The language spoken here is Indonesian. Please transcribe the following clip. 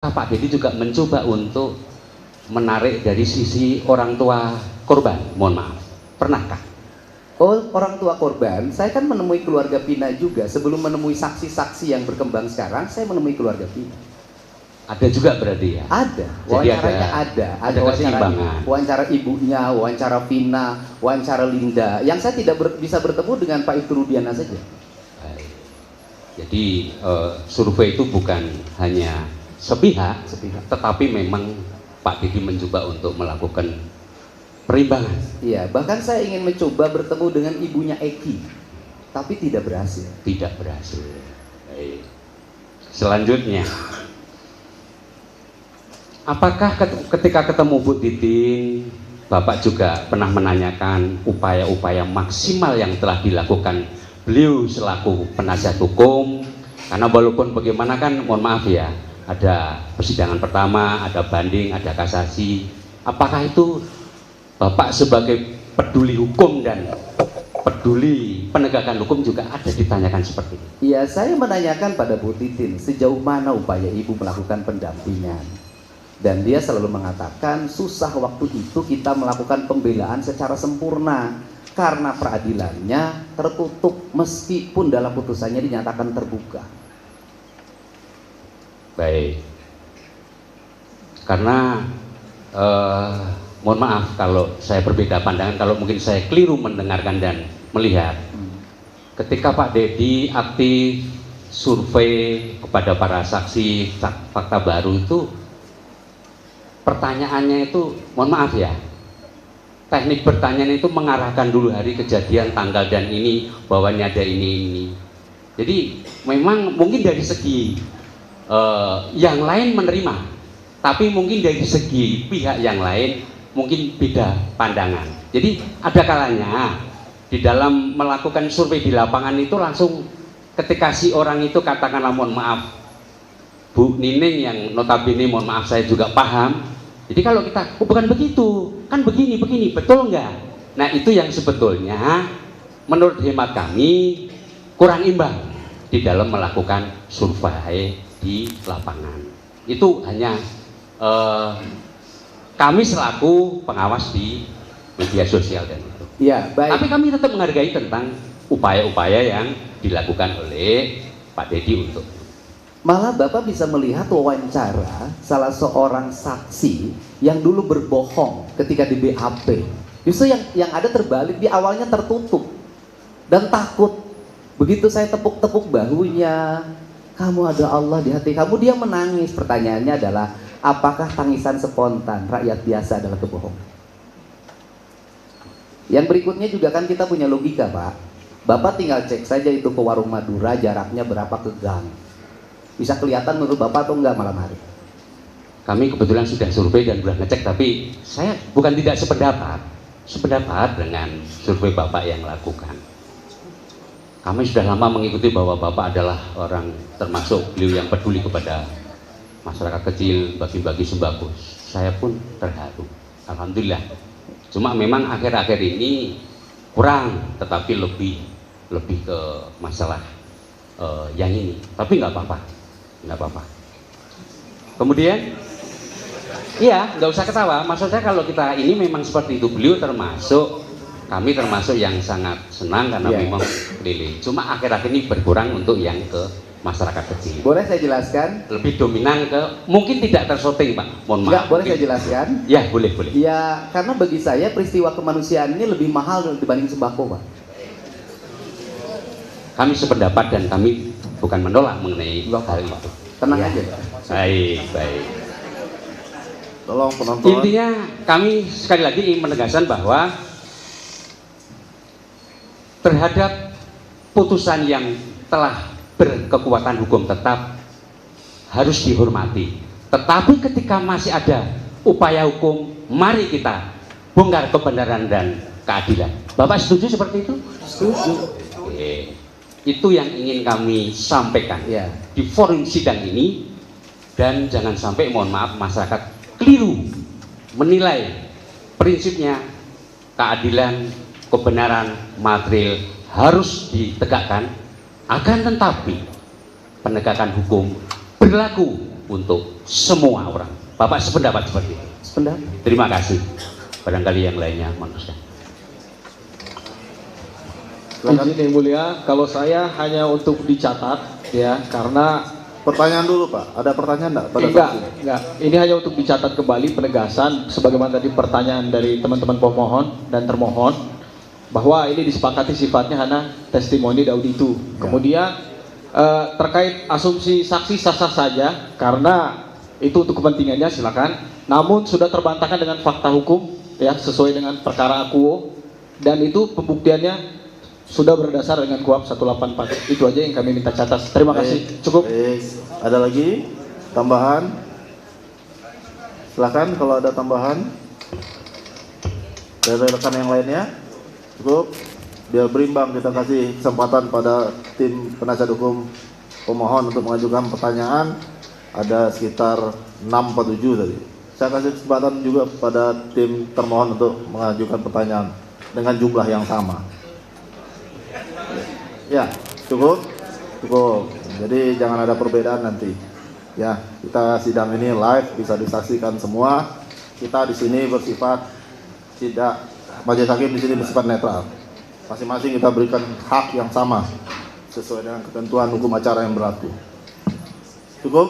Pak Dedi juga mencoba untuk menarik dari sisi orang tua korban? Mohon maaf, pernahkah? Oh, orang tua korban, saya kan menemui keluarga Pina juga. Sebelum menemui saksi-saksi yang berkembang sekarang, saya menemui keluarga Pina. Ada juga berarti ya? Ada, Jadi wawancaranya ada keseimbangan. wawancara ibunya, wawancara Pina, wawancara Linda. Yang saya tidak bisa bertemu dengan Pak Ibtu Rudiana saja. Baik. Jadi survei itu bukan hanya sepihak, tetapi memang Pak Dedi mencoba untuk melakukan perimbangan. Iya, bahkan saya ingin mencoba bertemu dengan ibunya Eki, tapi tidak berhasil. Tidak berhasil. Baik. Selanjutnya, apakah ketika ketemu Bu Titin, Bapak juga pernah menanyakan upaya-upaya maksimal yang telah dilakukan beliau selaku penasihat hukum? Karena walaupun bagaimana kan, mohon maaf ya, ada persidangan pertama, ada banding, ada kasasi. Apakah itu Bapak sebagai peduli hukum dan peduli penegakan hukum juga ada ditanyakan seperti ini? Iya, saya menanyakan pada Bu Titin sejauh mana upaya ibu melakukan pendampingan. Dan dia selalu mengatakan susah waktu itu kita melakukan pembelaan secara sempurna karena peradilannya tertutup meskipun dalam putusannya dinyatakan terbuka. Baik. Karena mohon maaf kalau saya berbeda pandangan, kalau mungkin saya keliru mendengarkan dan melihat. Ketika Pak Dedi aktif survei kepada para saksi fakta baru itu, pertanyaannya itu, mohon maaf ya, teknik pertanyaan itu mengarahkan dulu hari kejadian, tanggal dan ini, bahwa ini ada ini. Jadi memang mungkin dari segi yang lain menerima, tapi mungkin dari segi pihak yang lain mungkin beda pandangan. Jadi ada kalanya di dalam melakukan survei di lapangan itu langsung ketika si orang itu katakanlah, mohon maaf Bu Nining yang notabene mohon maaf saya juga paham. Jadi kalau kita, oh bukan begitu, kan begini, betul nggak? Nah itu yang sebetulnya menurut hemat kami kurang imbang di dalam melakukan survei di lapangan. Itu hanya kami selaku pengawas di media sosial dan itu. Ya, baik. Tapi kami tetap menghargai tentang upaya-upaya yang dilakukan oleh Pak Dedi untuk. Malah Bapak bisa melihat wawancara salah seorang saksi yang dulu berbohong ketika di BAP. Justru yang ada terbalik, di awalnya tertutup dan takut. Begitu saya tepuk-tepuk bahunya, kamu ada Allah di hati kamu, dia menangis. Pertanyaannya adalah, apakah tangisan spontan rakyat biasa adalah kebohongan? Yang berikutnya juga kan kita punya logika, Pak. Bapak tinggal cek saja itu ke warung Madura, jaraknya berapa ke gang. Bisa kelihatan menurut Bapak atau enggak malam hari? Kami kebetulan sudah survei dan sudah ngecek, tapi saya bukan tidak sependapat dengan survei Bapak yang lakukan. Kami sudah lama mengikuti bahwa Bapak adalah orang termasuk beliau yang peduli kepada masyarakat kecil, bagi-bagi sembako. Saya pun terharu, alhamdulillah. Cuma memang akhir-akhir ini kurang, tetapi lebih ke masalah yang ini. Tapi nggak apa-apa. Kemudian, iya, nggak usah ketawa. Maksud saya kalau kita ini memang seperti itu, beliau kami termasuk yang sangat senang karena memang keliling. Cuma akhir-akhir ini berkurang untuk yang ke masyarakat kecil. Boleh saya jelaskan? Lebih dominan ke, mungkin tidak tersyuting Pak, mohon maaf. Enggak, boleh saya jelaskan? Ya, boleh. Ya, karena bagi saya peristiwa kemanusiaan ini lebih mahal dibanding sembako, Pak. Kami sependapat dan kami bukan menolak mengenai hal itu. Tenang aja, Pak. Baik. Tolong penonton. Intinya kami sekali lagi ingin menegaskan bahwa terhadap putusan yang telah berkekuatan hukum tetap harus dihormati. Tetapi ketika masih ada upaya hukum, mari kita bongkar kebenaran dan keadilan. Bapak setuju seperti itu? Setuju. Oke. Itu yang ingin kami sampaikan di forum sidang ini. Dan jangan sampai, mohon maaf, masyarakat keliru menilai prinsipnya keadilan, kebenaran material harus ditegakkan. Akan tetapi penegakan hukum berlaku untuk semua orang. Bapak sependapat seperti itu. Sependapat. Terima kasih. Barangkali yang lainnya manusia. Izin yang mulia, kalau saya hanya untuk dicatat ya, karena Pertanyaan dulu Pak, ada pertanyaan enggak pada enggak, saksi? enggak. Ini hanya untuk dicatat kembali penegasan sebagaimana tadi pertanyaan dari teman-teman pemohon dan termohon bahwa ini disepakati sifatnya hanya testimoni auditu. Ya. Kemudian terkait asumsi saksi sah-sah saja karena itu untuk kepentingannya silakan. Namun sudah terbantahkan dengan fakta hukum ya sesuai dengan perkara akuo dan itu pembuktiannya sudah berdasar dengan KUHP 184. Itu aja yang kami minta catat. Terima kasih. Cukup. Ada lagi tambahan? Silakan kalau ada tambahan dari rekan yang lainnya. Cukup. Biar berimbang kita kasih kesempatan pada tim penasihat hukum pemohon untuk mengajukan pertanyaan. Ada sekitar 6 atau 7 tadi. Saya kasih kesempatan juga pada tim termohon untuk mengajukan pertanyaan dengan jumlah yang sama. Ya, cukup. Jadi jangan ada perbedaan nanti. Ya, kita sidang ini live, bisa disaksikan semua. Kita di sini bersifat tidak, majelis hakim di sini bersifat netral. Masing-masing kita berikan hak yang sama sesuai dengan ketentuan hukum acara yang berlaku. Cukup.